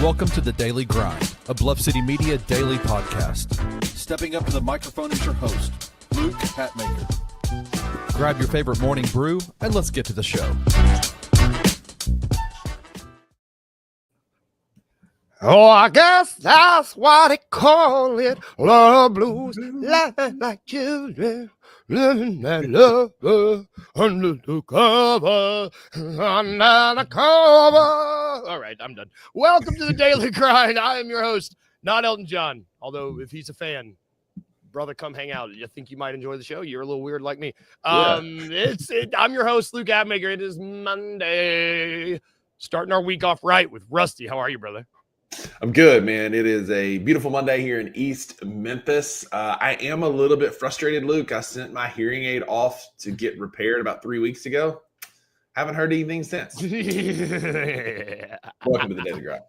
Welcome to The Daily Grind, a Bluff City Media daily podcast. Stepping up to the microphone is your host, Luke Hatmaker. Grab your favorite morning brew and let's get to the show. Oh, I guess that's why they call it love blues. Like children, living that love under the cover, under the cover. All right, I'm done. Welcome to the Daily Grind. I am your host, not Elton John, although if he's a fan, brother, come hang out. You think you might enjoy the show? You're a little weird like me. I'm your host, Luke Hatmaker. It is Monday. Starting our week off right with Rusty. How are you, brother? I'm good, man. It is a beautiful Monday here in East Memphis. I am a little bit frustrated, Luke. I sent my hearing aid off to get repaired about 3 weeks ago. Haven't heard anything since. Welcome to the Daily Grind.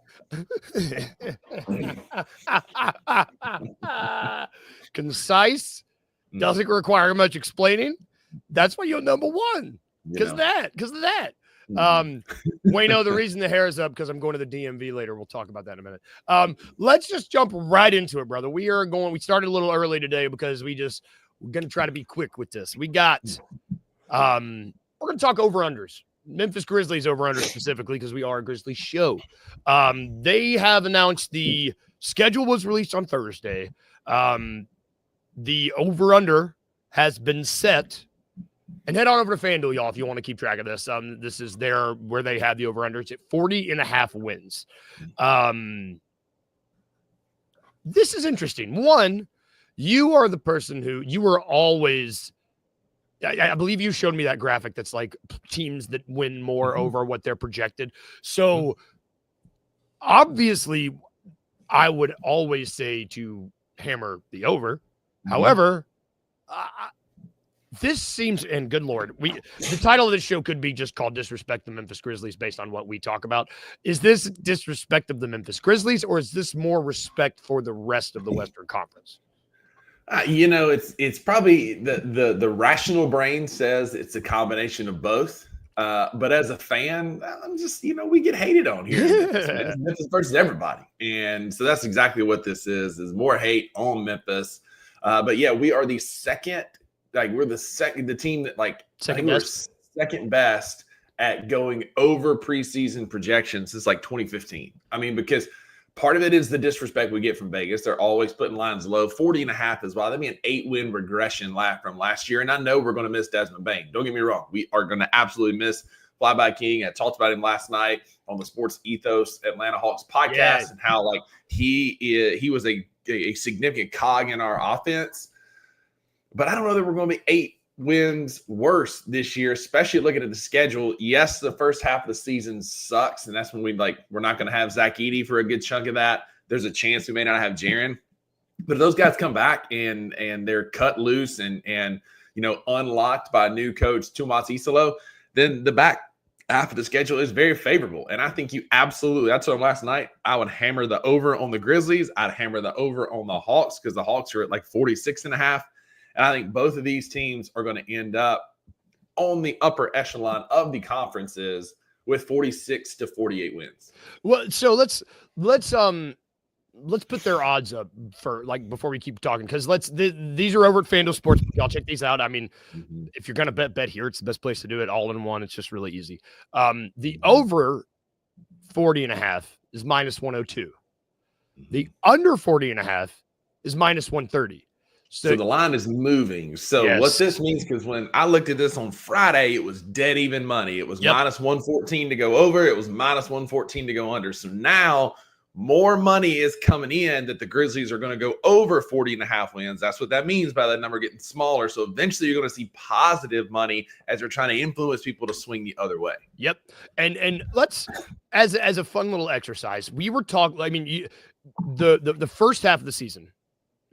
Concise, doesn't require much explaining. That's why you're number one. Because of that. Wayno, the reason the hair is up because I'm going to the DMV later. We'll talk about that in a minute. Let's just jump right into it, brother. We started a little early today because we're going to try to be quick with this. We're going to talk over-unders. Memphis Grizzlies over-under specifically because we are a Grizzlies show. They have announced the schedule was released on Thursday. The over-under has been set. And head on over to FanDuel, y'all, if you want to keep track of this. This is where they have the over-unders at 40.5 wins. This is interesting. One, you are the person who you were always I believe you showed me that graphic that's like teams that win more over what they're projected. So obviously, I would always say to hammer the over. However, this seems, and good Lord, the title of this show could be just called Disrespect the Memphis Grizzlies based on what we talk about. Is this disrespect of the Memphis Grizzlies, or is this more respect for the rest of the Western Conference? It's probably the rational brain says it's a combination of both. But as a fan, I'm just, we get hated on here. It's Memphis versus everybody. And so that's exactly what this is more hate on Memphis. But yeah, we are the second. We're the team that we're second best at going over preseason projections since 2015. I mean, because part of it is the disrespect we get from Vegas. They're always putting lines low. 40.5 is wild. That'd be an 8-win regression from last year. And I know we're going to miss Desmond Bane. Don't get me wrong. We are going to absolutely miss Flyby King. I talked about him last night on the Sports Ethos Atlanta Hawks podcast and how he was a significant cog in our offense. But I don't know that we're going to be 8 wins worse this year, especially looking at the schedule. Yes, the first half of the season sucks, and that's when we're not going to have Zach Edey for a good chunk of that. There's a chance we may not have Jaren. But if those guys come back and they're cut loose and unlocked by new coach Tumas Isolo, then the back half of the schedule is very favorable. And I think you absolutely – I told him last night I would hammer the over on the Grizzlies. I'd hammer the over on the Hawks because the Hawks are at 46.5. And I think both of these teams are going to end up on the upper echelon of the conferences with 46 to 48 wins. Well, so let's put their odds up for before we keep talking, because these are over at FanDuel Sports. Y'all check these out. I mean, if you're going to bet here, it's the best place to do it. All in one. It's just really easy. The over 40.5 is -102. The under 40.5 is -130. So the line is moving. So what this means, because when I looked at this on Friday, it was dead even money. It was -114 to go over. It was -114 to go under. So now more money is coming in that the Grizzlies are going to go over 40.5 wins. That's what that means by that number getting smaller. So eventually you're going to see positive money as they're trying to influence people to swing the other way. Yep. And let's, as a fun little exercise, we were talking, the first half of the season,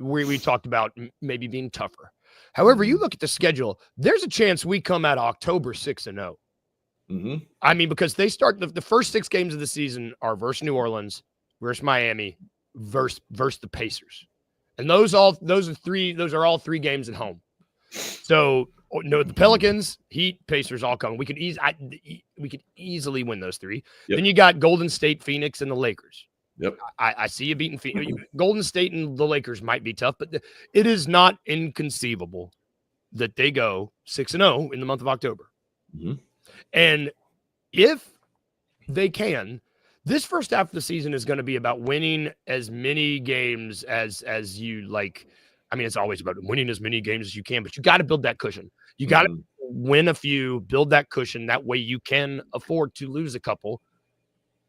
we talked about maybe being tougher. However, you look at the schedule, there's a chance we come out October 6-0. I mean, because they start the first 6 games of the season are versus New Orleans, versus Miami, versus the Pacers. And those are all 3 games at home. So the Pelicans, Heat, Pacers all come. We could easily win those 3. Yep. Then you got Golden State, Phoenix, and the Lakers. Yep. I see you beating Golden State, and the Lakers might be tough, but it is not inconceivable that they go 6-0 in the month of October. Mm-hmm. And if they can, this first half of the season is going to be about winning as many games as you like. I mean, it's always about winning as many games as you can, but you got to build that cushion. You got to win a few, build that cushion. That way you can afford to lose a couple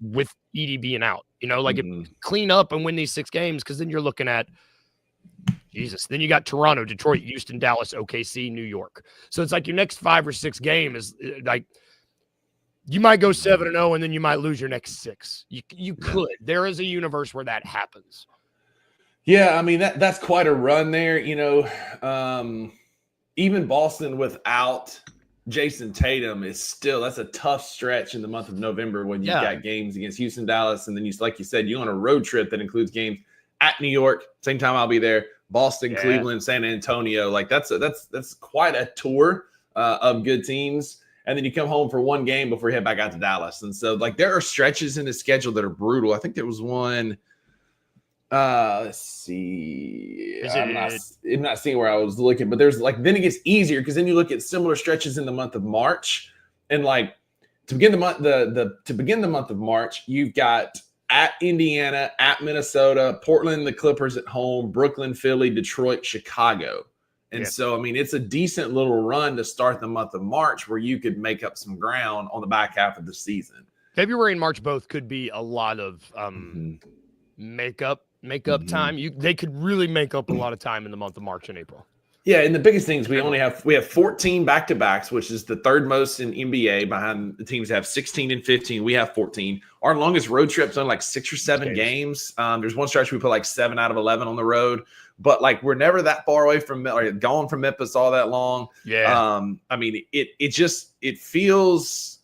with ED being out. Clean up and win these 6 games, because then you're looking at Jesus. Then you got Toronto, Detroit, Houston, Dallas, OKC, New York. So it's like your next 5 or 6 games is like you might go 7-0 and then you might lose your next 6. You could. There is a universe where that happens. Yeah, I mean that's quite a run there. Even Boston without Jason Tatum that's a tough stretch in the month of November when you've got games against Houston, Dallas, and then like you said, you're on a road trip that includes games at New York. Same time I'll be there. Boston, Cleveland, San Antonio. Like that's quite a tour of good teams. And then you come home for one game before you head back out to Dallas. And so, like, there are stretches in the schedule that are brutal. I think there was one. Let's see. I'm not seeing where I was looking, but there's like, then it gets easier because then you look at similar stretches in the month of March. And like to begin the month of March, you've got at Indiana, at Minnesota, Portland, the Clippers at home, Brooklyn, Philly, Detroit, Chicago. And so, I mean, it's a decent little run to start the month of March where you could make up some ground on the back half of the season. February and March both could be a lot of makeup time. They could really make up a lot of time in the month of March and April. Yeah, and the biggest thing is we have 14 back-to-backs, which is the third most in NBA behind the teams that have 16 and 15. We have 14. Our longest road trip's on like 6 or 7 games. There's one stretch we put like 7 out of 11 on the road. But like we're never that far away from or gone from Memphis all that long. Yeah. I mean, it feels,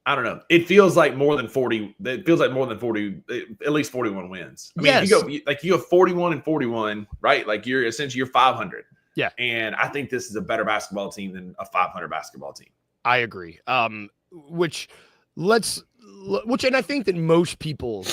I don't know. It feels like more than 40. It feels like more than 40, at least 41 wins. I mean, you have 41 and 41, right? Like you're 500. Yeah. And I think this is a better basketball team than a 500 basketball team. I agree. And I think that most people,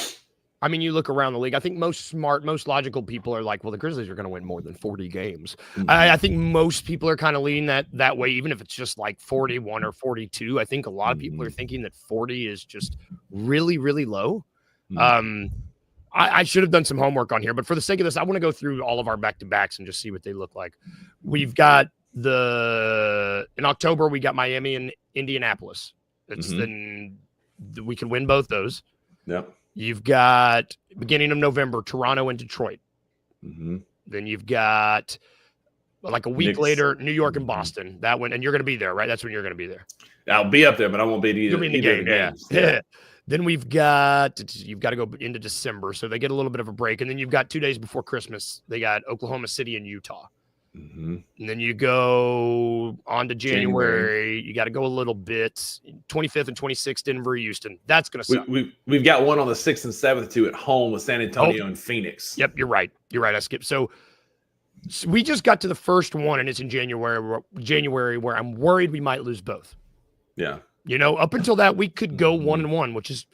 I mean, you look around the league, I think most smart, most logical people are like, well, the Grizzlies are going to win more than 40 games. Mm-hmm. I think most people are kind of leaning that way, even if it's just like 41 or 42. I think a lot of people are thinking that 40 is just really, really low. Mm-hmm. I should have done some homework on here, but for the sake of this, I want to go through all of our back-to-backs and just see what they look like. We've got in October, we got Miami and Indianapolis. Then we can win both those. Yep. You've got beginning of November, Toronto and Detroit. Mm-hmm. Then you've got like a week later, New York and Boston. That one, and you're going to be there, right? That's when you're going to be there. I'll be up there, but I won't be at You'll be in the game. Yeah. Then you've got to go into December, so they get a little bit of a break. And then you've got 2 days before Christmas, they got Oklahoma City and Utah. Mm-hmm. And then you go on to January. You got to go a little bit. 25th and 26th, Denver, Houston. That's going to suck. We've got one on the 6th and 7th, too, at home with San Antonio and Phoenix. Yep, you're right. I skipped. So we just got to the first one, and it's in January where I'm worried we might lose both. Yeah. Up until that, we could go 1-1, which is,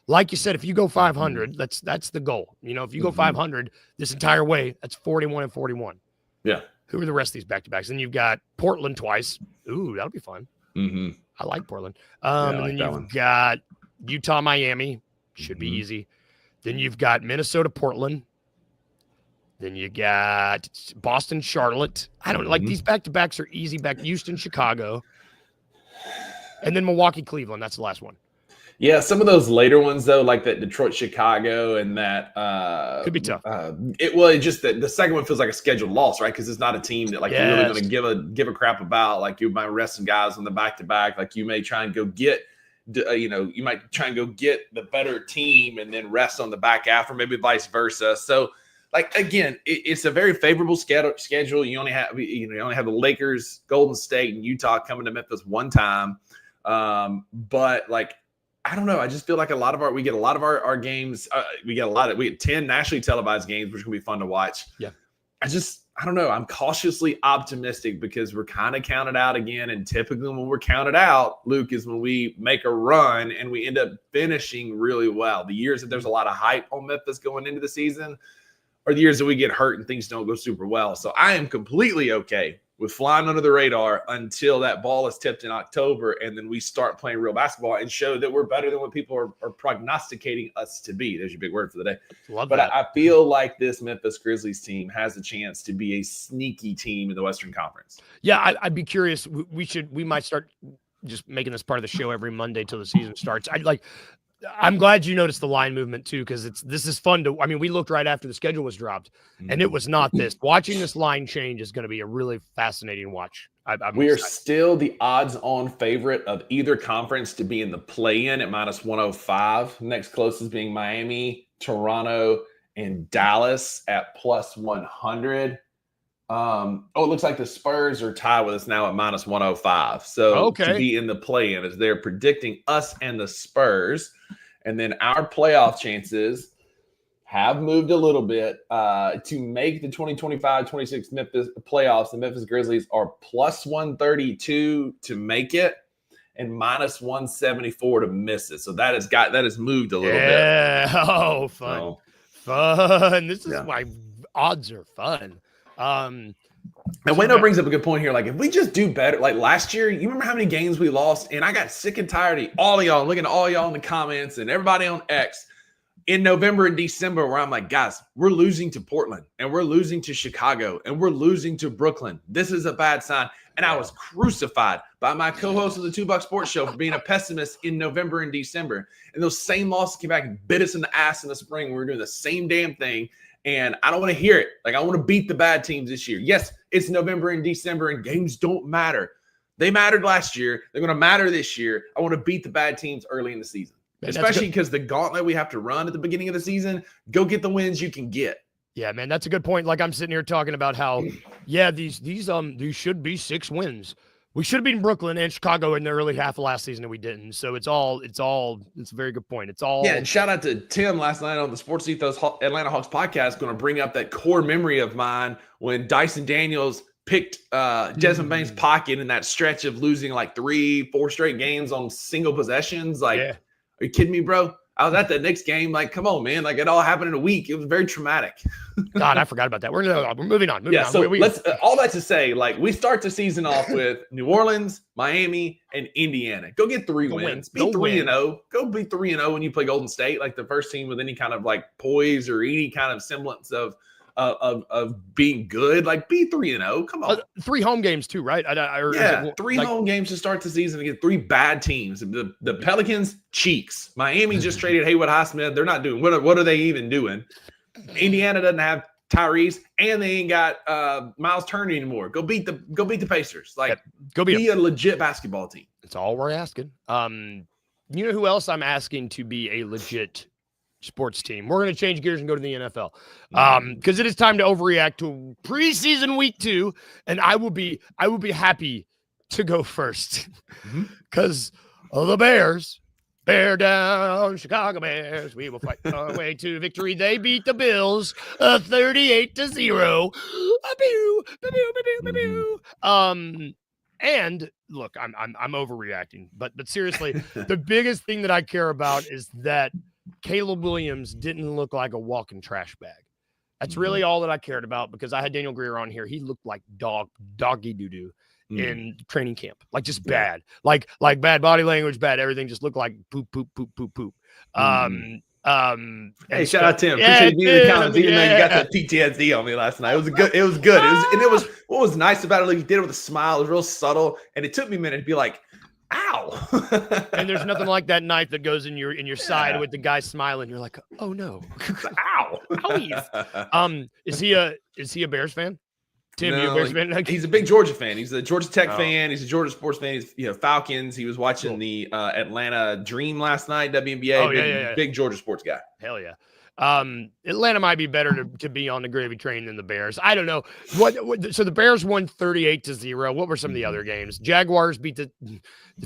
like you said, if you go 500, that's the goal. If you go 500 this entire way, that's 41 and 41. Yeah. Who are the rest of these back-to-backs? Then you've got Portland twice. Ooh, that'll be fun. Mm-hmm. I like Portland. And then you've got Utah, Miami. Should be easy. Then you've got Minnesota, Portland. Then you got Boston, Charlotte. I don't know. Like these back-to-backs are easy. Houston, Chicago. And then Milwaukee, Cleveland. That's the last one. Yeah, some of those later ones though, like that Detroit, Chicago, and that could be tough. The second one feels like a scheduled loss, right? Because it's not a team that like you're really going to give a crap about. Like you might rest some guys on the back to back. Like you may try and go get, you might try and go get the better team and then rest on the back half, or maybe vice versa. So, like again, it's a very favorable schedule. You only have the Lakers, Golden State, and Utah coming to Memphis one time. But like, I don't know. I just feel like we get a lot of our games. We get 10 nationally televised games, which is going to be fun to watch. Yeah. I I don't know. I'm cautiously optimistic because we're kind of counted out again. And typically when we're counted out, Luke, is when we make a run and we end up finishing really well. The years that there's a lot of hype on Memphis going into the season are the years that we get hurt and things don't go super well. So I am completely okay with flying under the radar until that ball is tipped in October, and then we start playing real basketball and show that we're better than what people are prognosticating us to be. There's your big word for the day. Love but that. I feel like this Memphis Grizzlies team has a chance to be a sneaky team in the Western Conference. Yeah, I'd be curious. We might start just making this part of the show every Monday till the season starts. I'm glad you noticed the line movement too, because this is fun to. I mean, we looked right after the schedule was dropped, and it was not this. Watching this line change is going to be a really fascinating watch. We are still the odds-on favorite of either conference to be in the play-in at -105. Next closest being Miami, Toronto, and Dallas at +100. It looks like the Spurs are tied with us now at -105. So to be in the play-in, as they're predicting us and the Spurs. And then our playoff chances have moved a little bit to make the 2025-26 Memphis playoffs. The Memphis Grizzlies are +132 to make it and -174 to miss it. So that has moved a little bit. Yeah. Oh, fun. Fun. This is why odds are fun. And Wayno brings up a good point here. Like, if we just do better, like last year, you remember how many games we lost? And I got sick and tired of all of y'all, looking at all y'all in the comments and everybody on X in November and December, where I'm like, guys, we're losing to Portland and we're losing to Chicago and we're losing to Brooklyn. This is a bad sign. And I was crucified by my co-host of the Two Buck Sports Show for being a pessimist in November and December. And those same losses came back and bit us in the ass in the spring. We were doing the same damn thing. And I don't want to hear it. Like, I want to beat the bad teams this year. Yes, it's November and December, and games don't matter. They mattered last year. They're going to matter this year. I want to beat the bad teams early in the season, especially because the gauntlet we have to run at the beginning of the season, go get the wins you can get. Yeah, man, that's a good point. Like, I'm sitting here talking about how, these should be 6 wins. We should have beaten Brooklyn and Chicago in the early half of last season, and we didn't. So it's a very good point. It's all. Yeah, and shout out to Tim last night on the Sports Ethos Atlanta Hawks podcast, going to bring up that core memory of mine when Dyson Daniels picked Desmond Bain's pocket in that stretch of losing like 3-4 straight games on single possessions. Like, are you kidding me, bro? I was at the Knicks game. Like, come on, man. Like, it all happened in a week. It was very traumatic. God, I forgot about that. We're moving on. So let's all that to say, like, we start the season off with New Orleans, Miami, and Indiana. Go get 3 wins. Be 3-0. Go be 3-0 when you play Golden State, like the first team with any kind of like poise or any kind of semblance of being good. Like, be 3-0. Come on. 3 home games too, right? 3 home games to start the season against 3 bad teams. The Pelicans, cheeks. Miami just traded Haywood Highsmith. They're not doing what are they even doing? Indiana doesn't have Tyrese, and they ain't got Miles Turner anymore. Go beat the Pacers. Like, go be a legit basketball team. That's all we're asking. You know who else I'm asking to be a legit sports team? We're going to change gears and go to the NFL because it is time to overreact to preseason week 2, and I will be happy to go first because the Bears. Bear down, Chicago Bears. We will fight our way to victory. They beat the Bills 38-0. And look, I'm overreacting, but seriously, the biggest thing that I care about is that Caleb Williams didn't look like a walking trash bag. That's really all that I cared about, because I had Daniel Greer on here. He looked like doggy doo-doo in training camp, like just bad, like bad body language, bad everything. Just looked like poop. Hey, shout out Tim. Appreciate you in the comments, even though you got that PTSD on me last night. It was good. What was nice about it, like, you did it with a smile. It was real subtle, and it took me a minute to be like, ow. And there's nothing like that knife that goes in your side with the guy smiling. You're like, oh no. Ow. Owies. Is he a Bears fan? Tim, you a Bears fan? He's a big Georgia fan. He's a Georgia Tech fan. He's a Georgia sports fan. He's Falcons. He was watching the Atlanta Dream last night, WNBA. Big Georgia sports guy. Hell yeah. Atlanta might be better to be on the gravy train than the Bears. I don't know. So the Bears won 38-0. What were some of the other games? Jaguars beat the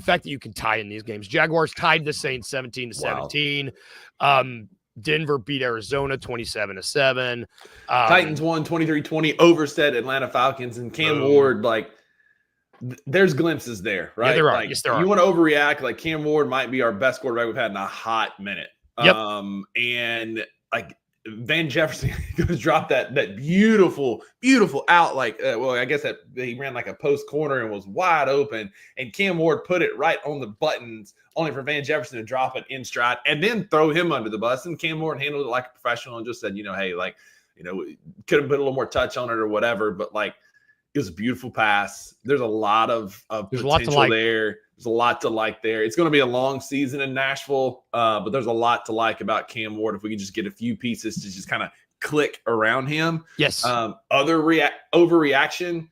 fact that you can tie in these games. Jaguars tied the Saints 17-17. Denver beat Arizona 27-7. Titans won 23-20, overset Atlanta Falcons, and Cam Ward, like, there's glimpses there, right? Yeah, there are. Like, Yes, there are. You want to overreact, like Cam Ward might be our best quarterback we've had in a hot minute. Yep. And like Van Jefferson goes drop that beautiful out, like I guess that he ran like a post corner and was wide open, and Cam Ward put it right on the buttons, only for Van Jefferson to drop it in stride and then throw him under the bus. And Cam Ward handled it like a professional and just said, hey, like, could have put a little more touch on it or whatever, but like, it was a beautiful pass. There's a lot of potential there. There's a lot to like there. It's going to be a long season in Nashville, but there's a lot to like about Cam Ward if we can just get a few pieces to just kind of click around him. Yes. Overreaction.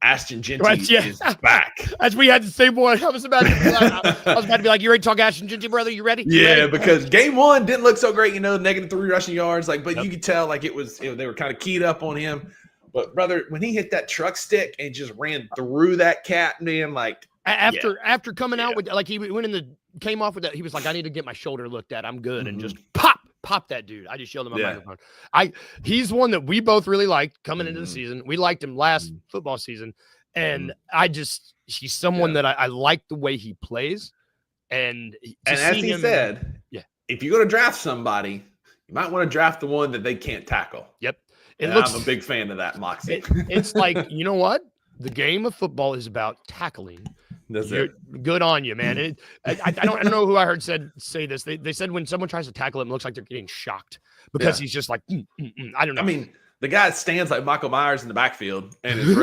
Ashton Genty is back. As we had the same one. I was about to be like, you ready to talk Ashton Genty, brother? You ready? Because game one didn't look so great, -3 rushing yards. But you could tell like it was, they were kind of keyed up on him. But brother, when he hit that truck stick and just ran through that cat, man, like after coming out with, like, he went came off with that, he was like, I need to get my shoulder looked at. I'm good. And just pop that dude. I just yelled him on my microphone. He's one that we both really liked coming into the season. We liked him last football season. And he's someone that I like the way he plays. And as he said, if you're going to draft somebody, you might want to draft the one that they can't tackle. Yep. I'm a big fan of that moxie. It's like, you know what? The game of football is about tackling. That's it. Good on you, man. I don't know who I heard say this. They said when someone tries to tackle him, it looks like they're getting shocked because he's just like, I don't know. I mean, the guy stands like Michael Myers in the backfield and is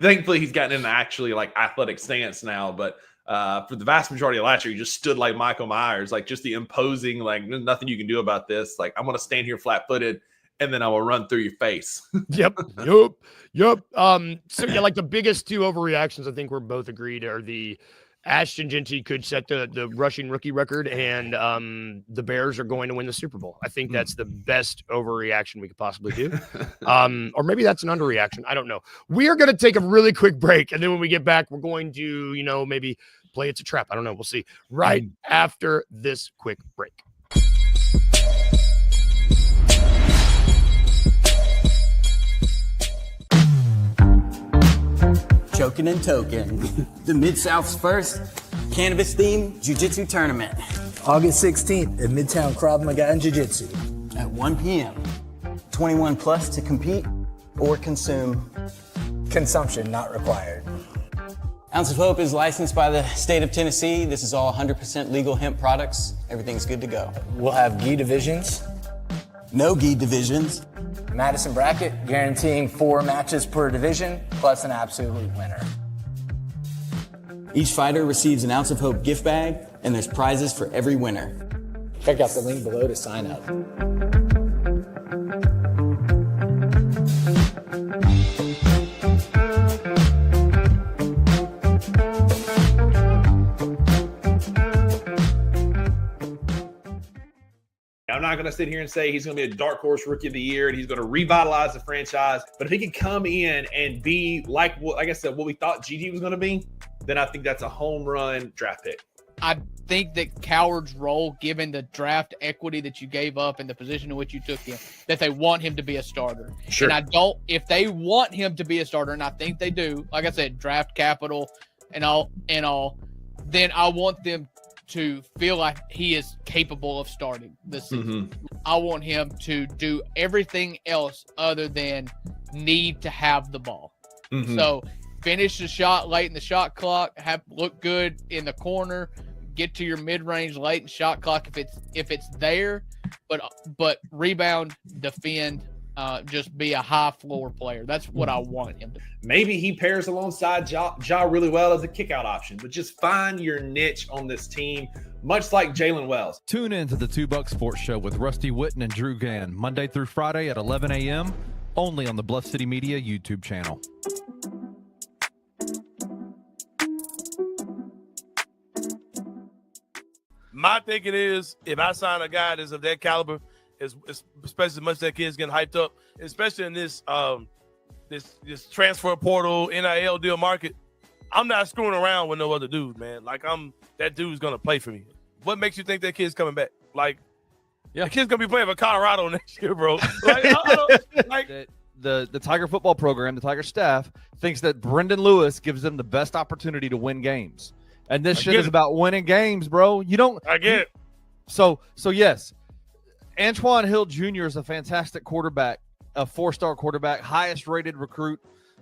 thankfully he's gotten into actually like athletic stance now, but for the vast majority of last year, he just stood like Michael Myers, like just the imposing, like there's nothing you can do about this. Like, I'm going to stand here flat-footed and then I will run through your face. Yep. So yeah, like the biggest two overreactions I think we're both agreed are the Ashton Genty could set the rushing rookie record, and the Bears are going to win the Super Bowl. I think that's the best overreaction we could possibly do. Or maybe that's an underreaction. I don't know. We are going to take a really quick break, and then when we get back, we're going to, maybe play It's a Trap. I don't know. We'll see. Right after this quick break. Choking and token. The Mid-South's first cannabis-themed jiu-jitsu tournament. August 16th at Midtown Krav Maga and Jiu-Jitsu. At 1 p.m. 21 plus to compete or consume. Consumption not required. Ounce of Hope is licensed by the state of Tennessee. This is all 100% legal hemp products. Everything's good to go. We'll have gi divisions. No gi divisions. Madison bracket, guaranteeing 4 matches per division, plus an absolute winner. Each fighter receives an Ounce of Hope gift bag, and there's prizes for every winner. Check out the link below to sign up. I'm not going to sit here and say he's going to be a dark horse rookie of the year and he's going to revitalize the franchise. But if he can come in and be like I said, what we thought GG was going to be, then I think that's a home run draft pick. I think that Coward's role, given the draft equity that you gave up and the position in which you took him, that they want him to be a starter. Sure. And if they want him to be a starter, and I think they do, like I said, draft capital and all, then I want them to feel like he is capable of starting this season. I want him to do everything else other than need to have the ball. So finish the shot late in the shot clock, look good in the corner, get to your mid-range late in shot clock if it's there, but rebound, defend, just be a high floor player. That's what I want him to be. Maybe he pairs alongside Ja really well as a kickout option, but just find your niche on this team, much like Jalen Wells. Tune in to the $2 Sports Show with Rusty Witten and Drew Gann, Monday through Friday at 11 a.m., only on the Bluff City Media YouTube channel. My thinking is, if I sign a guy that's of that caliber, especially as much as that kid's getting hyped up, especially in this this transfer portal NIL deal market, I'm not screwing around with no other dude, man. Like that dude's gonna play for me. What makes you think that kid's coming back? Like, The kid's gonna be playing for Colorado next year, bro. Like, I don't, like The Tiger football program, the Tiger staff, thinks that Brendan Lewis gives them the best opportunity to win games. And this shit is about winning games, bro. You don't. I get it. So yes, Antoine Hill Jr. is a fantastic quarterback, a 4-star quarterback, highest rated recruit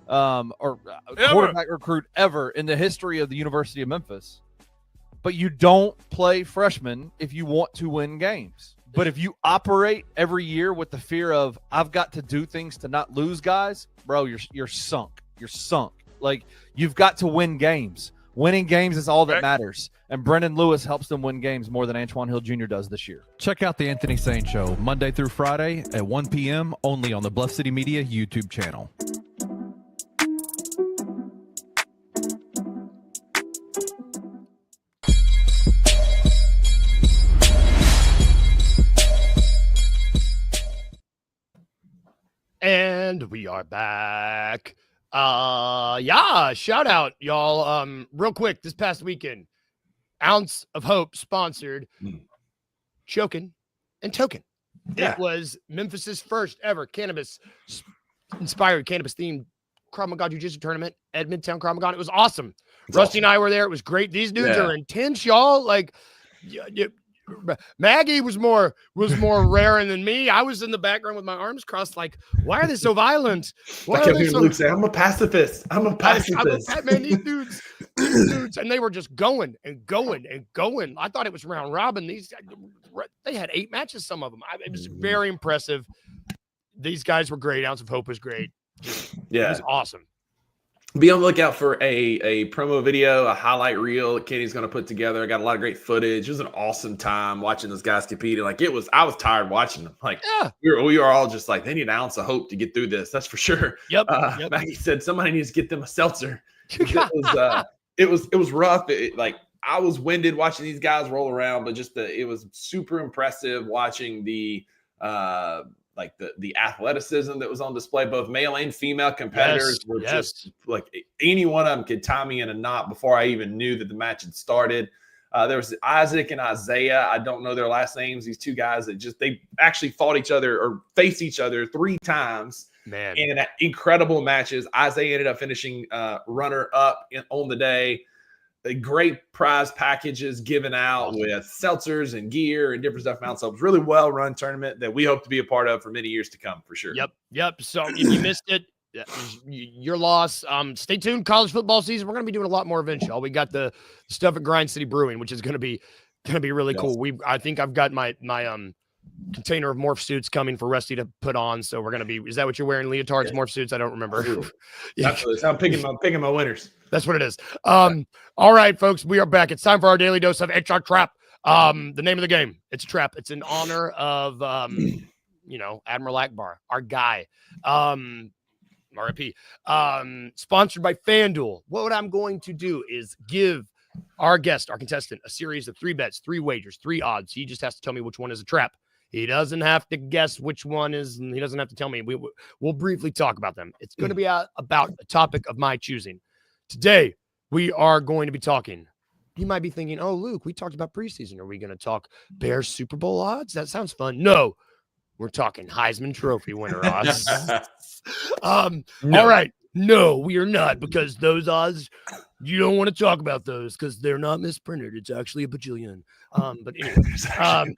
quarterback recruit ever in the history of the University of Memphis. But you don't play freshmen if you want to win games. But if you operate every year with the fear of I've got to do things to not lose guys, bro, you're sunk. You're sunk. Like, you've got to win games. Winning games is all that matters. And Brendan Lewis helps them win games more than Antoine Hill Jr. does this year. Check out the Anthony Sain Show Monday through Friday at 1 p.m. only on the Bluff City Media YouTube channel. And we are back. Shout out, y'all. Real quick, this past weekend, Ounce of Hope sponsored Chokin' and Token. Yeah. It was Memphis's first ever cannabis-inspired, cannabis-themed Krav Maga Jiu-Jitsu tournament at Midtown Krav Maga. It was awesome. Rusty and I were there. It was great. These dudes are intense, y'all. Like, Maggie was more raring than me. I was in the background with my arms crossed, like, why are they so violent? Why I kept hearing Luke say, I'm a pacifist. Man, these dudes, and they were just going and going and going. I thought it was round robin. They had 8 matches, some of them. It was very impressive. These guys were great. Ounce of Hope was great. It was awesome. Be on the lookout for a promo video, a highlight reel that Kenny's going to put together. I got a lot of great footage. It was an awesome time watching those guys compete. Like, I was tired watching them. Like, we were all just like, they need an ounce of hope to get through this. That's for sure. Yep. Maggie said somebody needs to get them a seltzer. It was rough. Like, I was winded watching these guys roll around, but it was super impressive watching the athleticism that was on display. Both male and female competitors were just like, any one of them could tie me in a knot before I even knew that the match had started. There was Isaac and Isaiah. I don't know their last names. These two guys that they actually fought each other or faced each other 3 times. Man, in incredible matches. Isaiah ended up finishing runner up on the day. The great prize packages given out with seltzers and gear and different stuff. So it was really well-run tournament that we hope to be a part of for many years to come, for sure. Yep. So if you missed it, your loss. Stay tuned. College football season. We're going to be doing a lot more events, y'all. We got the stuff at Grind City Brewing, which is going to be really cool. I think I've got my container of morph suits coming for Rusty to put on. So we're going to be, is that what you're wearing? Leotards, morph suits? I don't remember. Absolutely. I'm picking my winners. That's what it is. All right, folks, we are back. It's time for our daily dose of HR Trap. The name of the game, it's a trap. It's in honor of, Admiral Akbar, our guy. RIP. Sponsored by FanDuel. What I'm going to do is give our guest, our contestant, a series of 3 bets, 3 wagers, 3 odds. He just has to tell me which one is a trap. He doesn't have to guess which one is, and he doesn't have to tell me. We'll briefly talk about them. It's going to be about a topic of my choosing. Today, we are going to be talking. You might be thinking, oh, Luke, we talked about preseason. Are we going to talk Bears Super Bowl odds? That sounds fun. No, we're talking Heisman Trophy winner odds. No. All right. No, we are not, because those odds, you don't want to talk about those because they're not misprinted. It's actually a bajillion. But anyway,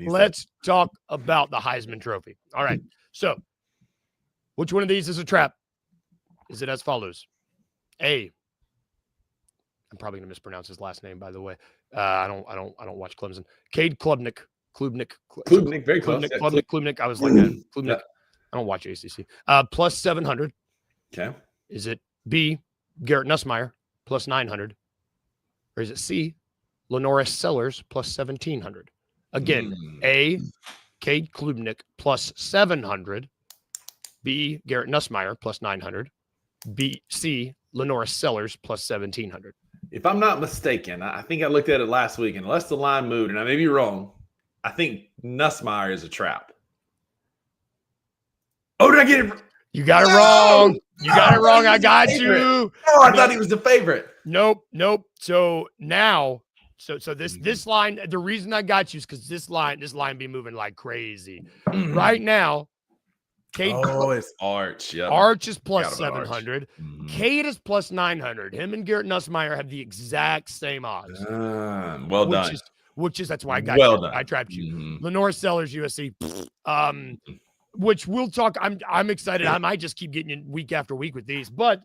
let's talk about the Heisman Trophy. All right. So, which one of these is a trap? Is it as follows? A. I'm probably going to mispronounce his last name, by the way. I don't watch Clemson. Cade Klubnik. Very close. Klubnik. I was like that. Klubnik. Yeah. I don't watch ACC. Plus 700. Okay. Is it B, Garrett Nussmeier, plus 900? Or is it C, Lenoris Sellers, plus 1,700? Again, A, Cade Klubnik, plus 700. B, Garrett Nussmeier, plus 900. B, C, Lenoris Sellers, plus 1,700. If I'm not mistaken, I think I looked at it last week, and unless the line moved, and I may be wrong, I think Nussmeier is a trap. Oh, did I get it? You got it wrong. You got it wrong. I got you. Oh, I thought he was the favorite. Nope. So now So this line, the reason I got you is because this line be moving like crazy. Right now, Cade it's Arch. Yep. Arch is plus Forgot about 700. Arch. Cade is plus 900. Him and Garrett Nussmeier have the exact same odds. Well done. That's why I got well you. done. I trapped you. Mhm. Lenore Sellers, USC. Which we'll talk. I'm excited. I might just keep getting you week after week with these. But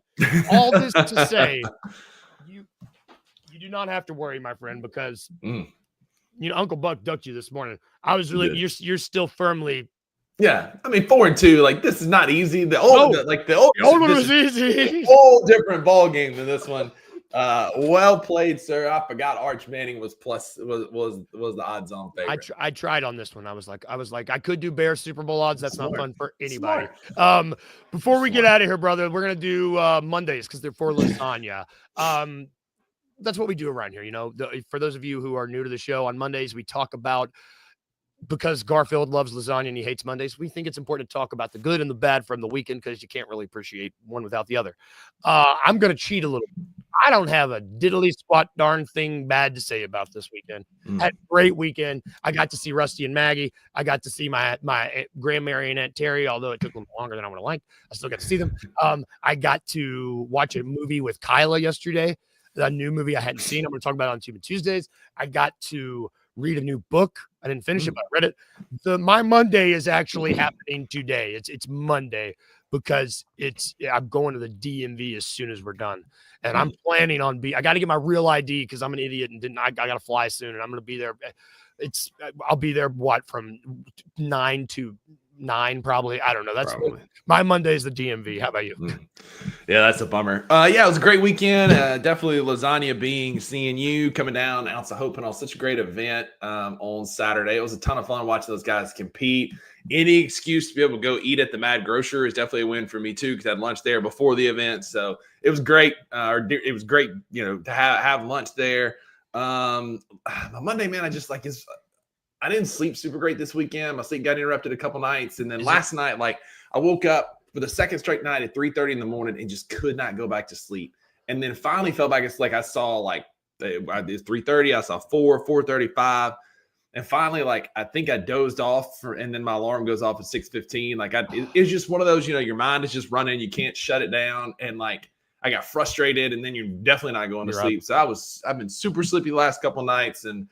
all this to say, you do not have to worry, my friend, because Uncle Buck ducked you this morning. I was really you're still firmly. Yeah, I mean 4-2. Like this is not easy. The old one was easy. Whole different ball game than this one. Well played, sir. I forgot Arch Manning was the odds on favorite. I tried on this one. I was like, I could do Bears Super Bowl odds. That's not fun for anybody. Before we get out of here, brother, we're gonna do Mondays because they're for lasagna. That's what we do around here. For those of you who are new to the show, on Mondays we talk about. Because Garfield loves lasagna and he hates Mondays, we think it's important to talk about the good and the bad from the weekend because you can't really appreciate one without the other. I'm going to cheat a little. I don't have a diddly squat darn thing bad to say about this weekend. Had a great weekend. I got to see Rusty and Maggie. I got to see my grandmary and Aunt Terry, although it took a little longer than I would have liked. I still got to see them. I got to watch a movie with Kyla yesterday, a new movie I hadn't seen. I'm going to talk about it on Tube Tuesdays. I got to read a new book. I didn't finish it, but I read it. My Monday is actually happening today. It's Monday because I'm going to the DMV as soon as we're done. And I'm planning on I got to get my real ID because I'm an idiot and I got to fly soon and I'm going to be there. I'll be there from 9 to 9 probably. I don't know. That's my Monday is the DMV. How about you? Yeah, that's a bummer. It was a great weekend. Definitely lasagna seeing you coming down, Ounce of Hope and all, such a great event on Saturday. It was a ton of fun watching those guys compete. Any excuse to be able to go eat at the Mad Grocer is definitely a win for me too, because I had lunch there before the event. So it was great. It was great, to have lunch there. Monday, man, I didn't sleep super great this weekend. My sleep got interrupted a couple nights. And then last night, I woke up for the second straight night at 3:30 in the morning and just could not go back to sleep. And then finally felt back. It's like I saw it's 3:30. I saw 4:35. And finally, I think I dozed off and then my alarm goes off at 6:15. It's just one of those, your mind is just running. You can't shut it down. And I got frustrated and then you're definitely not going to sleep. So I've been super sleepy the last couple nights and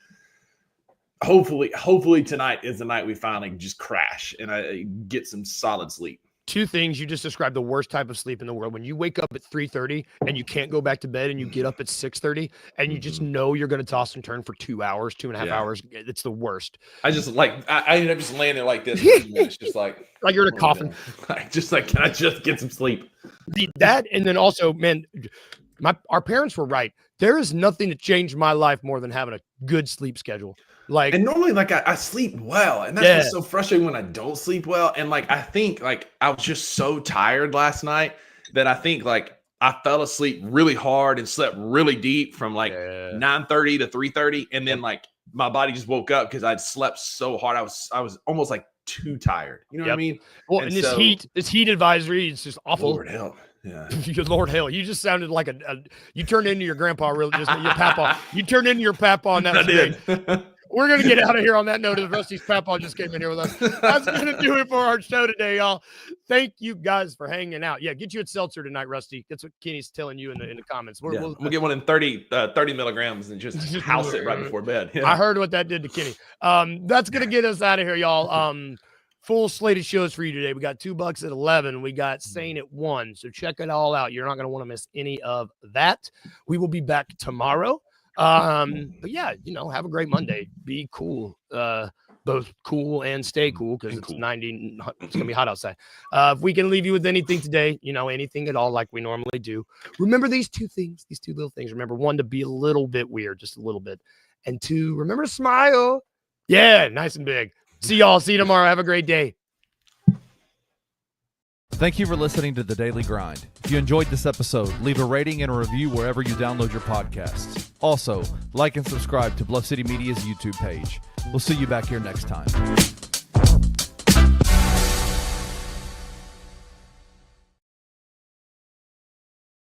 hopefully tonight is the night we finally just crash and I get some solid sleep. Two things. You just described the worst type of sleep in the world. When you wake up at 3:30 and you can't go back to bed and you get up at 6:30 and you just know you're going to toss and turn for 2 hours, 2.5 hours. It's the worst. I just I ended up just laying there like this. It's just like you're in a coffin. Can I just get some sleep? That, and then also, man, our parents were right. There is nothing that changed my life more than having a good sleep schedule. And normally I sleep well, and that's what's so frustrating when I don't sleep well. And I think I was just so tired last night that I think I fell asleep really hard and slept really deep from 9:30 to 3:30, and then my body just woke up because I'd slept so hard. I was almost too tired. You know what I mean? Well, and this heat advisory is just awful. Lord help. Yeah. Lord hell. You just sounded like you turned into your grandpa, really, just your papa. You turned into your papa on that. I did. We're going to get out of here on that note. Rusty's papa just came in here with us. That's going to do it for our show today, y'all. Thank you guys for hanging out. Yeah, get you a seltzer tonight, Rusty. That's what Kenny's telling you in the comments. We'll get one in 30 milligrams and just house it right before bed. Yeah. I heard what that did to Kenny. That's going to get us out of here, y'all. Full slate of shows for you today. We got $2 at 11. We got Sane at 1. So check it all out. You're not going to want to miss any of that. We will be back tomorrow. But yeah, have a great Monday. Be cool. Both cool and stay cool because it's 90. It's gonna be hot outside. If we can leave you with anything today, anything at all like we normally do, remember these two little things. Remember, 1, to be a little bit weird, just a little bit, and 2, remember to smile. Yeah, nice and big. See y'all. See you tomorrow. Have a great day. Thank you for listening to The Daily Grind. If you enjoyed this episode, leave a rating and a review wherever you download your podcasts. Also, like and subscribe to Bluff City Media's YouTube page. We'll see you back here next time.